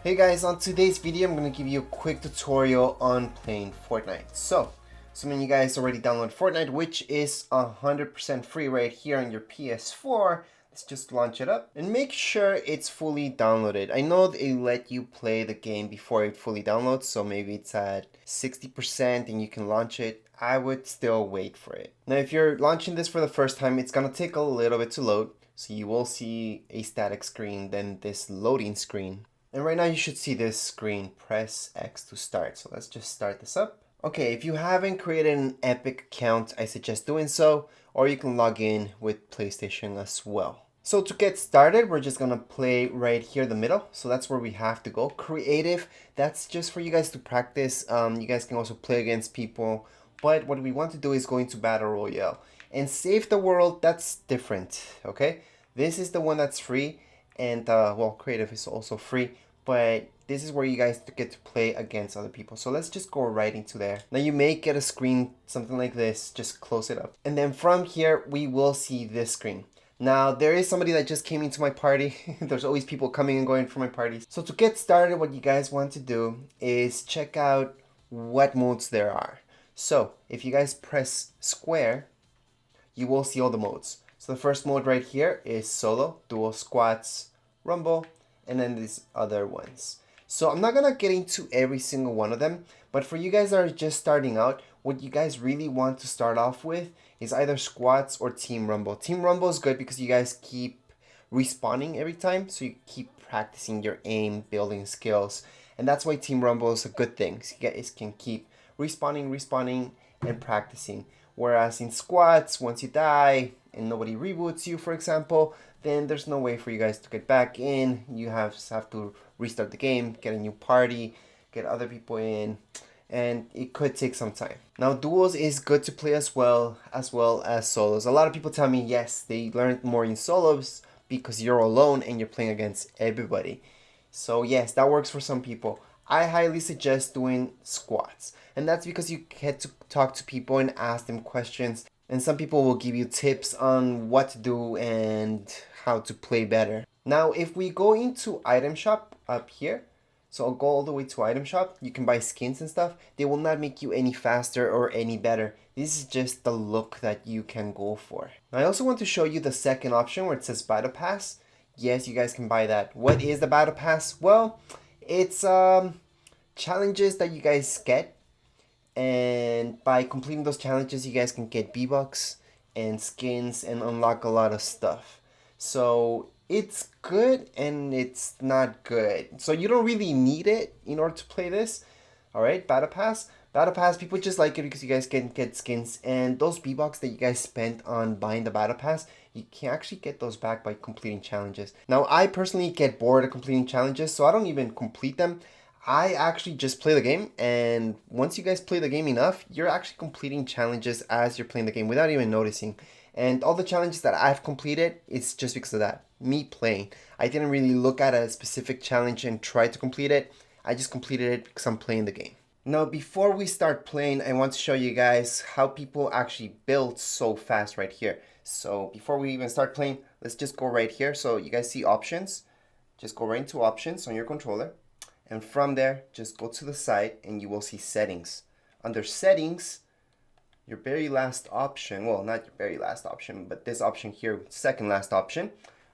Hey guys, on today's video I'm going to give you a quick tutorial on playing Fortnite. So, assuming you guys already downloaded Fortnite, which is 100% free right here on your PS4, let's just launch it up and make sure it's fully downloaded. I know they let you play the game before it fully downloads, so maybe it's at 60% and you can launch it. I would still wait for it. Now if you're launching this for the first time, it's going to take a little bit to load. So you will see a static screen, then this loading screen. And right now you should see this screen, press X to start. So let's just start this up. Okay, if you haven't created an Epic account, I suggest doing so, or you can log in with PlayStation as well. So to get started, we're just gonna play right here in the middle. So that's where we have to go. Creative, that's just for you guys to practice. You guys can also play against people, but what we want to do is go into Battle Royale. And Save the World, that's different, okay? This is the one that's free. And well, creative is also free, but this is where you guys get to play against other people. So let's just go right into there. Now you may get a screen, something like this, just close it up. And then from here, we will see this screen. Now there is somebody that just came into my party. There's always people coming and going from my parties. So to get started, what you guys want to do is check out what modes there are. So if you guys press square, you will see all the modes. So the first mode right here is solo, duo, squads, rumble, and then these other ones. So I'm not gonna get into every single one of them, but for you guys that are just starting out, what you guys really want to start off with is either squads or team rumble. Team rumble is good because you guys keep respawning every time, so you keep practicing your aim, building skills, and that's why team rumble is a good thing. So you guys can keep respawning, and practicing. Whereas in squads, once you die and nobody reboots you, for example, then there's no way for you guys to get back in. You have to restart the game, get a new party, get other people in, and it could take some time. Now duos is good to play as well as solos. A lot of people tell me yes, they learned more in solos because you're alone and you're playing against everybody. So yes, that works for some people. I highly suggest doing squads, and that's because you get to talk to people and ask them questions, and some people will give you tips on what to do and how to play better. Now if we go into item shop up here, so I'll go all the way to item shop, you can buy skins and stuff. They will not make you any faster or any better. This is just the look that you can go for. Now I also want to show you the second option where it says Battle Pass. Yes, you guys can buy that. What is the Battle Pass? Well, it's challenges that you guys get, and by completing those challenges you guys can get V-Bucks and skins and unlock a lot of stuff. So it's good and it's not good. So you don't really need it in order to play this. Alright, Battle Pass. Battle Pass, people just like it because you guys can get skins, and those V-Bucks that you guys spent on buying the Battle Pass, you can actually get those back by completing challenges. Now, I personally get bored of completing challenges, so I don't even complete them. I actually just play the game, and once you guys play the game enough, you're actually completing challenges as you're playing the game without even noticing. And all the challenges that I've completed, it's just because of that. Me playing. I didn't really look at a specific challenge and try to complete it. I just completed it because I'm playing the game. Now, before we start playing, I want to show you guys how people actually build so fast right here. So before we even start playing, let's just go right here. So you guys see options. Just go right into options on your controller. And from there, just go to the side and you will see settings. Under settings, your very last option, well, not your very last option, but this option here, second last option.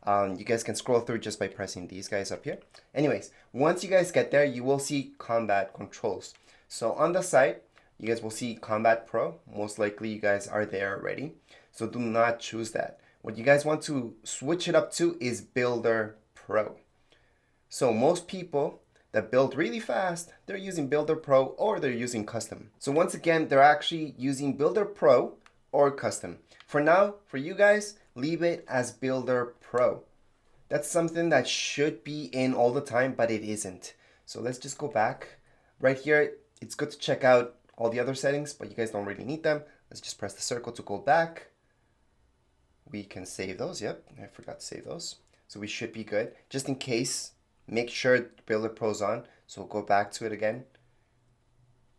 You guys can scroll through just by pressing these guys up here. Anyways, once you guys get there, you will see combat controls. So on the side, you guys will see Combat Pro. Most likely you guys are there already. So do not choose that. What you guys want to switch it up to is Builder Pro. So most people that build really fast, they're using Builder Pro or they're using Custom. So once again, they're actually using Builder Pro or Custom. For now, for you guys, leave it as Builder Pro. That's something that should be in all the time, but it isn't. So let's just go back. Right here, it's good to check out all the other settings, but you guys don't really need them. Let's just press the circle to go back. We can save those. Yep, I forgot to save those. So we should be good. Just in case, make sure Builder Pro's on. So we'll go back to it again.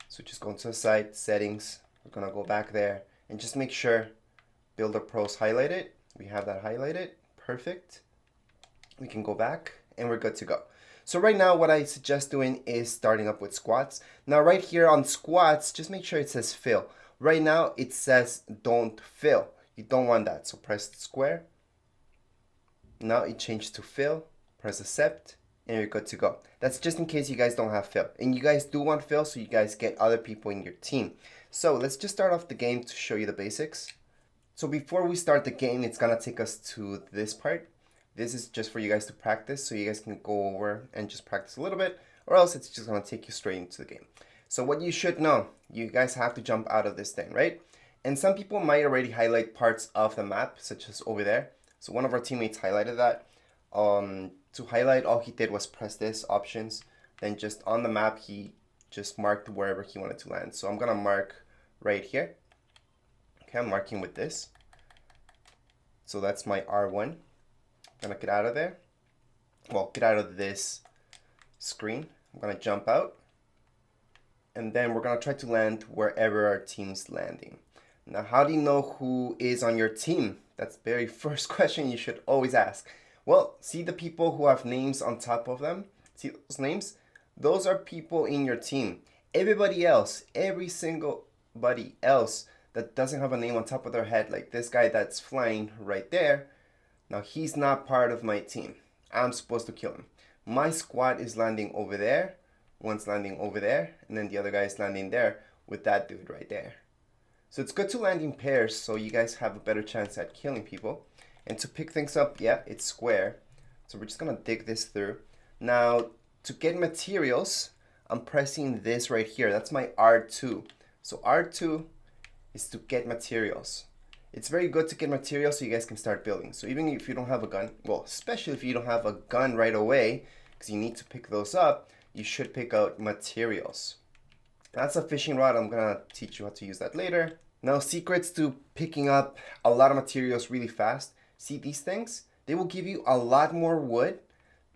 So just go into the site, settings. We're gonna go back there and just make sure Builder Pro's highlighted. We have that highlighted. Perfect. We can go back and we're good to go. So right now what I suggest doing is starting up with squats. Now right here on squats, just make sure it says fill. Right now it says don't fill. You don't want that. So press square. Now it changed to fill. Press accept and you're good to go. That's just in case you guys don't have fill. And you guys do want fill so you guys get other people in your team. So let's just start off the game to show you the basics. So before we start the game, it's gonna take us to this part. This is just for you guys to practice, so you guys can go over and just practice a little bit, or else it's just gonna take you straight into the game. So what you should know, you guys have to jump out of this thing, right? And some people might already highlight parts of the map, such as over there. So one of our teammates highlighted that. To highlight, all he did was press this, options, then just on the map, he just marked wherever he wanted to land. So I'm gonna mark right here. Okay, I'm marking with this. So that's my R1. I'm gonna get out of there. Well, get out of this screen. I'm gonna jump out. And then we're gonna try to land wherever our team's landing. Now, how do you know who is on your team? That's the very first question you should always ask. Well, see the people who have names on top of them? See those names? Those are people in your team. Everybody else, every single buddy else that doesn't have a name on top of their head, like this guy that's flying right there, now he's not part of my team. I'm supposed to kill him. My squad is landing over there, one's landing over there, and then the other guy is landing there with that dude right there. So it's good to land in pairs so you guys have a better chance at killing people. And to pick things up, yeah, it's square. So we're just gonna dig this through. Now, to get materials, I'm pressing this right here. That's my R2. So R2 is to get materials. It's very good to get materials so you guys can start building. So even if you don't have a gun, well, especially if you don't have a gun right away, because you need to pick those up, you should pick out materials. That's a fishing rod. I'm gonna teach you how to use that later. Now, secrets to picking up a lot of materials really fast. See these things? They will give you a lot more wood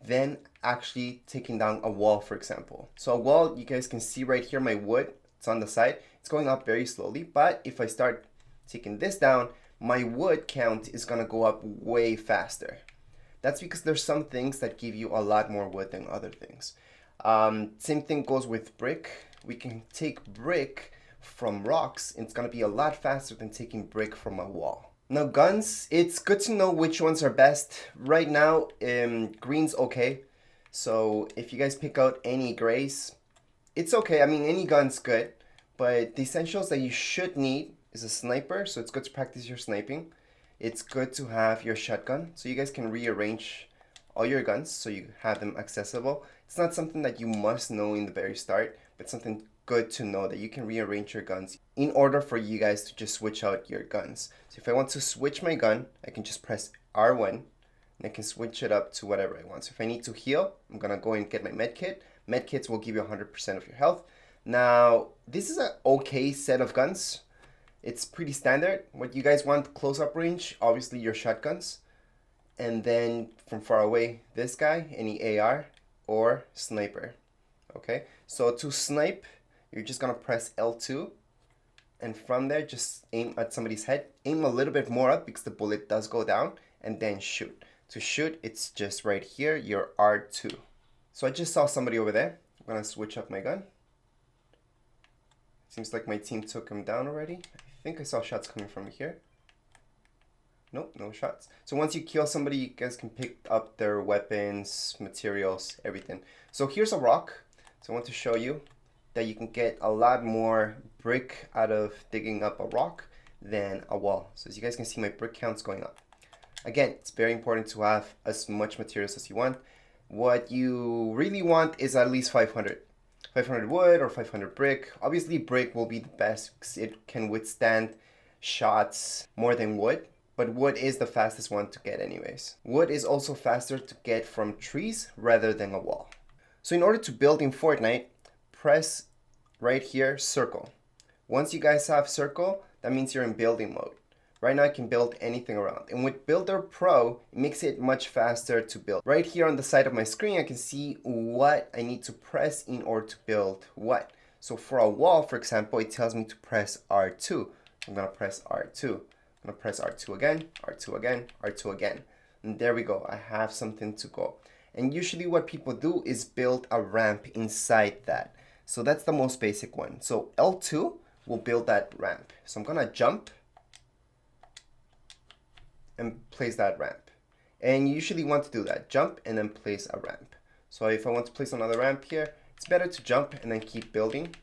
than actually taking down a wall, for example. So a wall, you guys can see right here, my wood, it's on the side. It's going up very slowly, but if I start taking this down, my wood count is gonna go up way faster. That's because there's some things that give you a lot more wood than other things. Same thing goes with brick. We can take brick from rocks, and it's gonna be a lot faster than taking brick from a wall. Now guns, it's good to know which ones are best. Right now, green's okay. So if you guys pick out any grays, it's okay. I mean, any gun's good, but the essentials that you should need is a sniper, so it's good to practice your sniping. It's good to have your shotgun, so you guys can rearrange all your guns so you have them accessible. It's not something that you must know in the very start, but something good to know that you can rearrange your guns in order for you guys to just switch out your guns. So if I want to switch my gun, I can just press R1 and I can switch it up to whatever I want. So if I need to heal, I'm gonna go and get my med kit. Med kits will give you 100% of your health. Now, this is an okay set of guns. It's pretty standard. What you guys want, close-up range, obviously your shotguns. And then from far away, this guy, any AR or sniper. Okay, so to snipe, you're just gonna press L2. And from there, just aim at somebody's head. Aim a little bit more up because the bullet does go down. And then shoot. To shoot, it's just right here, your R2. So I just saw somebody over there. I'm gonna switch up my gun. Seems like my team took him down already. I think I saw shots coming from here. Nope, no shots. So once you kill somebody, you guys can pick up their weapons, materials, everything. So here's a rock. So I want to show you that you can get a lot more brick out of digging up a rock than a wall. So as you guys can see, my brick count's going up. Again, it's very important to have as much materials as you want. What you really want is at least 500. 500 wood or 500 brick. Obviously brick will be the best because it can withstand shots more than wood, but wood is the fastest one to get anyways. Wood is also faster to get from trees rather than a wall. So in order to build in Fortnite, press right here circle. Once you guys have circle, that means you're in building mode. Right now I can build anything around. And with Builder Pro, it makes it much faster to build. Right here on the side of my screen, I can see what I need to press in order to build what. So for a wall, for example, it tells me to press R2. I'm gonna press R2. I'm gonna press R2 again, R2 again, R2 again. And there we go, I have something to go. And usually what people do is build a ramp inside that. So that's the most basic one. So L2 will build that ramp. So I'm gonna jump and place that ramp. And you usually want to do that, jump and then place a ramp. So if I want to place another ramp here, it's better to jump and then keep building.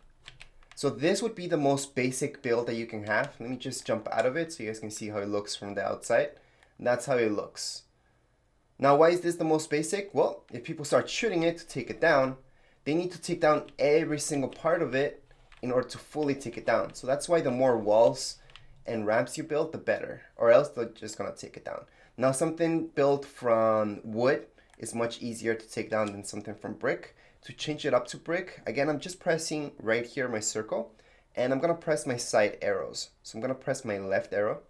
So this would be the most basic build that you can have. Let me just jump out of it so you guys can see how it looks from the outside. And that's how it looks. Now, why is this the most basic? Well, if people start shooting it to take it down, they need to take down every single part of it in order to fully take it down. So that's why the more walls and ramps you build, the better, or else they're just gonna take it down. Now, something built from wood is much easier to take down than something from brick. To change it up to brick, again, I'm just pressing right here my circle, and I'm gonna press my side arrows. So I'm gonna press my left arrow.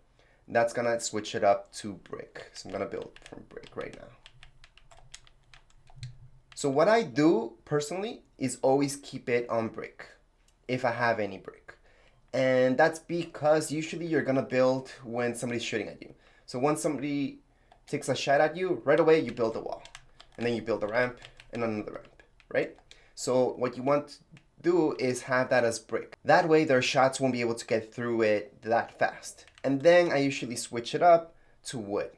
That's gonna switch it up to brick. So I'm gonna build from brick right now. So what I do personally is always keep it on brick, if I have any brick. And that's because usually you're gonna build when somebody's shooting at you. So once somebody takes a shot at you, right away you build a wall. And then you build a ramp and another ramp, right? So what you want to do is have that as brick. That way their shots won't be able to get through it that fast. And then I usually switch it up to wood.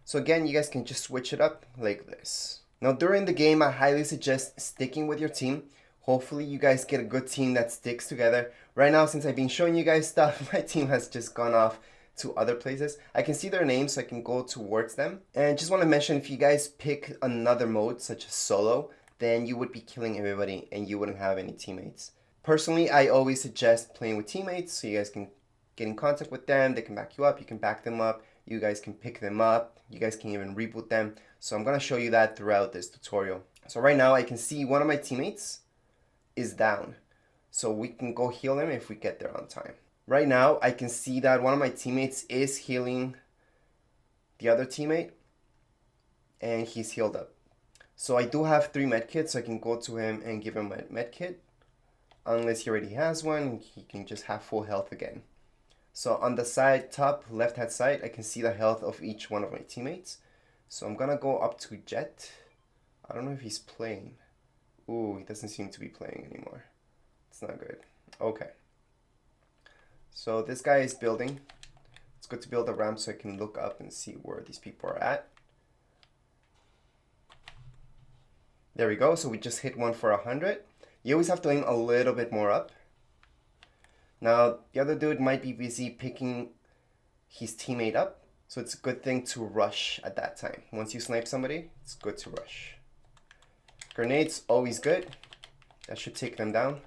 So again, you guys can just switch it up like this. Now during the game, I highly suggest sticking with your team. Hopefully you guys get a good team that sticks together. Right now, since I've been showing you guys stuff, my team has just gone off to other places. I can see their names, so I can go towards them. And just want to mention, if you guys pick another mode, such as solo, then you would be killing everybody and you wouldn't have any teammates. Personally, I always suggest playing with teammates so you guys can get in contact with them. They can back you up, you can back them up, you guys can pick them up, you guys can even reboot them. So I'm going to show you that throughout this tutorial. So right now I can see one of my teammates is down. So we can go heal him if we get there on time. Right now I can see that one of my teammates is healing the other teammate and he's healed up. So I do have 3 medkits, so I can go to him and give him a medkit. Unless he already has one, he can just have full health again. So on the side, top left hand side, I can see the health of each one of my teammates. So I'm gonna go up to Jet. I don't know if he's playing. Ooh, he doesn't seem to be playing anymore. It's not good. Okay. So this guy is building. It's good to build a ramp so I can look up and see where these people are at. There we go. So we just hit one for 100. You always have to aim a little bit more up. Now, the other dude might be busy picking his teammate up. So it's a good thing to rush at that time. Once you snipe somebody, it's good to rush. Grenades, always good. That should take them down.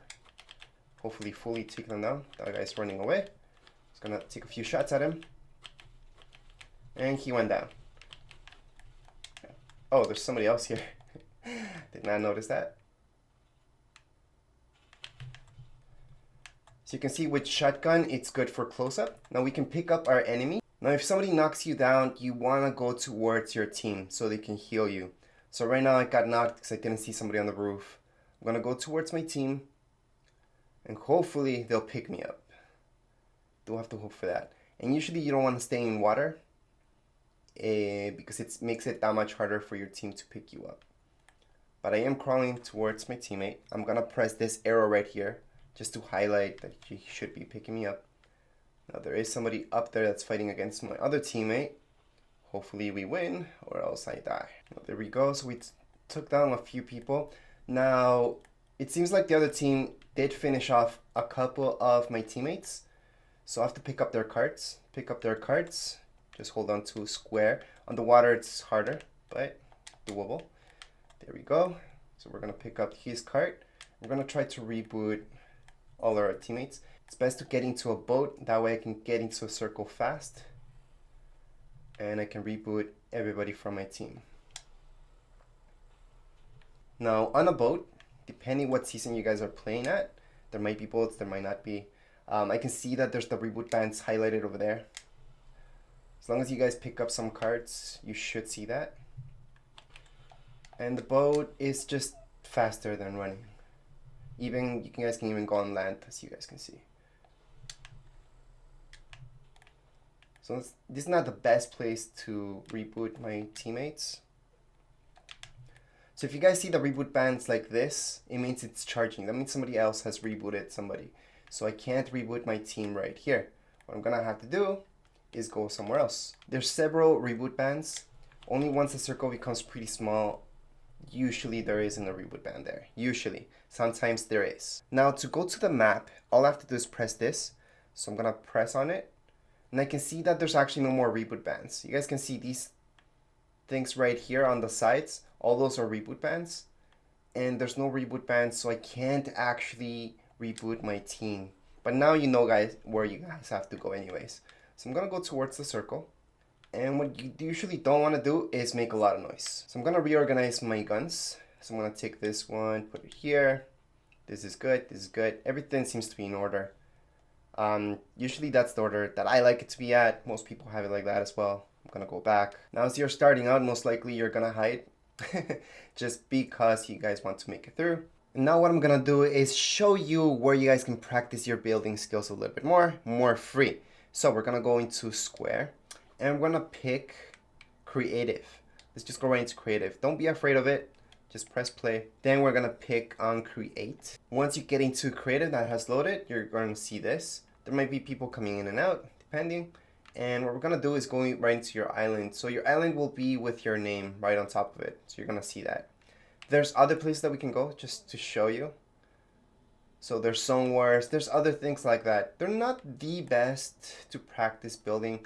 Hopefully fully take them down. That guy's running away. He's gonna take a few shots at him. And he went down. Oh, there's somebody else here. Did not notice that. So you can see with shotgun, it's good for close-up. Now we can pick up our enemy. Now if somebody knocks you down, you want to go towards your team so they can heal you. So right now I got knocked because I didn't see somebody on the roof. I'm going to go towards my team and hopefully they'll pick me up. Do have to hope for that. And usually you don't want to stay in water because it makes it that much harder for your team to pick you up. But I am crawling towards my teammate. I'm going to press this arrow right here just to highlight that he should be picking me up. Now there is somebody up there that's fighting against my other teammate. Hopefully we win or else I die. Well, there we go. So we took down a few people. Now it seems like the other team did finish off a couple of my teammates. So I have to pick up their carts. Pick up their carts. Just hold on to square. On the water it's harder, but doable. There we go. So we're going to pick up his cart. We're going to try to reboot all our teammates. It's best to get into a boat. That way I can get into a circle fast. And I can reboot everybody from my team. Now on a boat, depending what season you guys are playing at, there might be boats, there might not be. I can see that there's the reboot bands highlighted over there. As long as you guys pick up some cards, you should see that. And the boat is just faster than running. Even you guys can even go on land, as you guys can see. So this is not the best place to reboot my teammates. So if you guys see the reboot bands like this, it means it's charging. That means somebody else has rebooted somebody. So I can't reboot my team right here. What I'm gonna have to do is go somewhere else. There's several reboot bands. Only once the circle becomes pretty small, usually there isn't a reboot band there. Usually. Sometimes there is. Now to go to the map, all I have to do is press this. So I'm gonna press on it. And I can see that there's actually no more reboot bands. You guys can see these things right here on the sides. All those are reboot bands. And there's no reboot bands, so I can't actually reboot my team. But now you know, guys, where you guys have to go anyways. So I'm gonna go towards the circle. And what you usually don't want to do is make a lot of noise. So I'm gonna reorganize my guns. So I'm gonna take this one, put it here. This is good, this is good. Everything seems to be in order. Usually that's the order that I like it to be at. Most people have it like that as well. I'm gonna go back. Now as you're starting out, most likely you're gonna hide. Just because you guys want to make it through. And now what I'm gonna do is show you where you guys can practice your building skills a little bit more free. So we're gonna go into square and we're gonna pick creative. Let's just go right into creative. Don't be afraid of it. Just press play. Then we're gonna pick on create. Once you get into creative that has loaded, you're gonna see this. There might be people coming in and out, depending. And what we're gonna do is going right into your island. So your island will be with your name right on top of it. So you're gonna see that. There's other places that we can go just to show you. So there's Zone Wars, there's other things like that. They're not the best to practice building.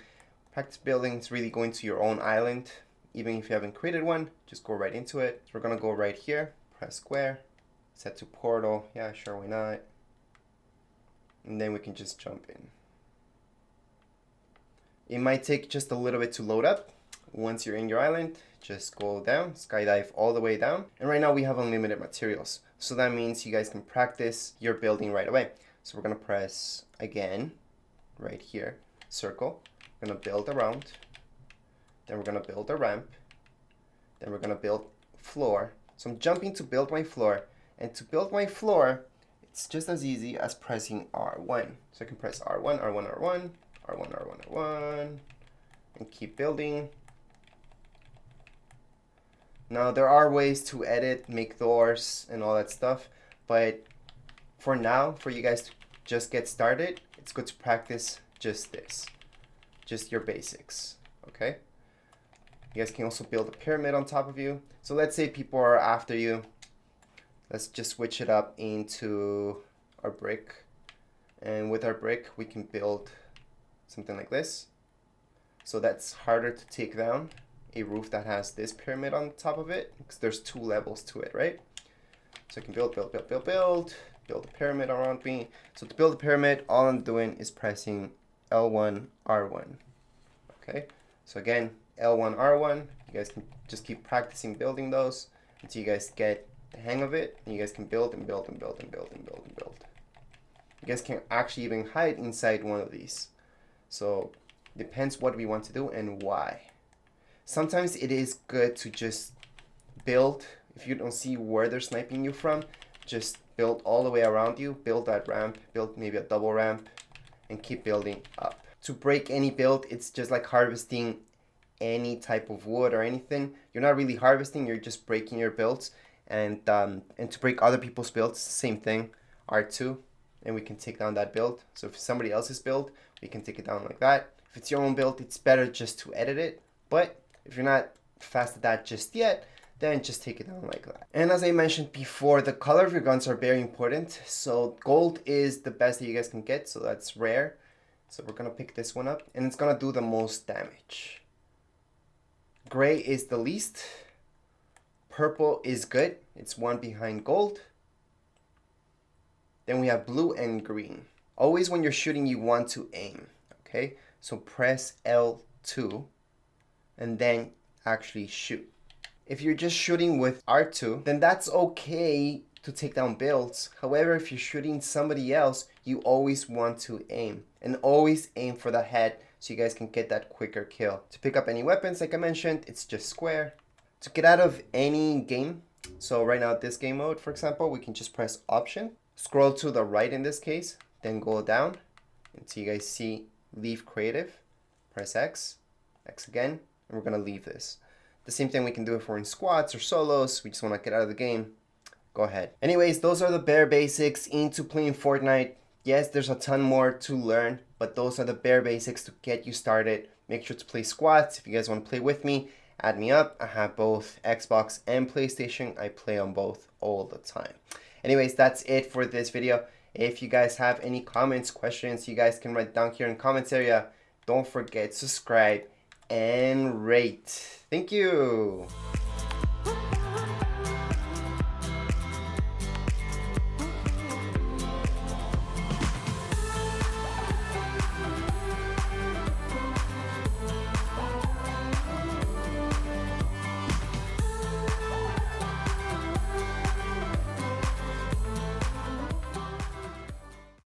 Practice building is really going to your own island. Even if you haven't created one, just go right into it. So we're gonna go right here, press square, set to portal. Yeah, sure, why not? And then we can just jump in. It might take just a little bit to load up. Once you're in your island, just go down, skydive all the way down. And right now we have unlimited materials. So that means you guys can practice your building right away. So we're gonna press again, right here, circle. We're gonna build around. Then we're gonna build a ramp. Then we're gonna build floor. So I'm jumping to build my floor. And to build my floor, it's just as easy as pressing R1. So I can press R1, R1, R1, R1, R1, R1, and keep building. Now there are ways to edit, make doors, and all that stuff, but for now, for you guys to just get started, it's good to practice just this, just your basics, okay? You guys can also build a pyramid on top of you. So let's say people are after you. Let's just switch it up into our brick. And with our brick, we can build something like this. So that's harder to take down, a roof that has this pyramid on top of it, because there's 2 levels to it, right? So I can build a pyramid around me. So to build a pyramid, all I'm doing is pressing L1, R1, okay? So again, L1, R1, you guys can just keep practicing building those until you guys get the hang of it, and you guys can build and build and build and build and build and build. You guys can actually even hide inside one of these. So depends what we want to do and why. Sometimes it is good to just build. If you don't see where they're sniping you from, just build all the way around you, build that ramp, build maybe a double ramp, and keep building up. To break any build, it's just like harvesting any type of wood or anything. You're not really harvesting, you're just breaking your builds. And to break other people's builds, same thing, R2, and we can take down that build. So if somebody else's build, we can take it down like that. If it's your own build, it's better just to edit it. But if you're not fast at that just yet, then just take it down like that. And as I mentioned before, the color of your guns are very important. So gold is the best that you guys can get, so that's rare. So we're gonna pick this one up, and it's gonna do the most damage. Gray is the least. Purple is good. It's 1 behind gold. Then we have blue and green. Always when you're shooting, you want to aim, okay? So press L2 and then actually shoot. If you're just shooting with R2, then that's okay to take down builds. However, if you're shooting somebody else, you always want to aim. And always aim for the head so you guys can get that quicker kill. To pick up any weapons, like I mentioned, it's just square. To get out of any game, so right now this game mode, for example, we can just press Option, scroll to the right in this case, then go down until you guys see Leave Creative. Press X, X again, and we're gonna leave this. The same thing we can do if we're in squads or solos, we just want to get out of the game, go ahead. Anyways, those are the bare basics into playing Fortnite. Yes, there's a ton more to learn, but those are the bare basics to get you started. Make sure to play squads. If you guys want to play with me, add me up. I have both Xbox and PlayStation. I play on both all the time. Anyways, that's it for this video. If you guys have any comments, questions, you guys can write down here in the comments area. Don't forget to subscribe and rate. Thank you.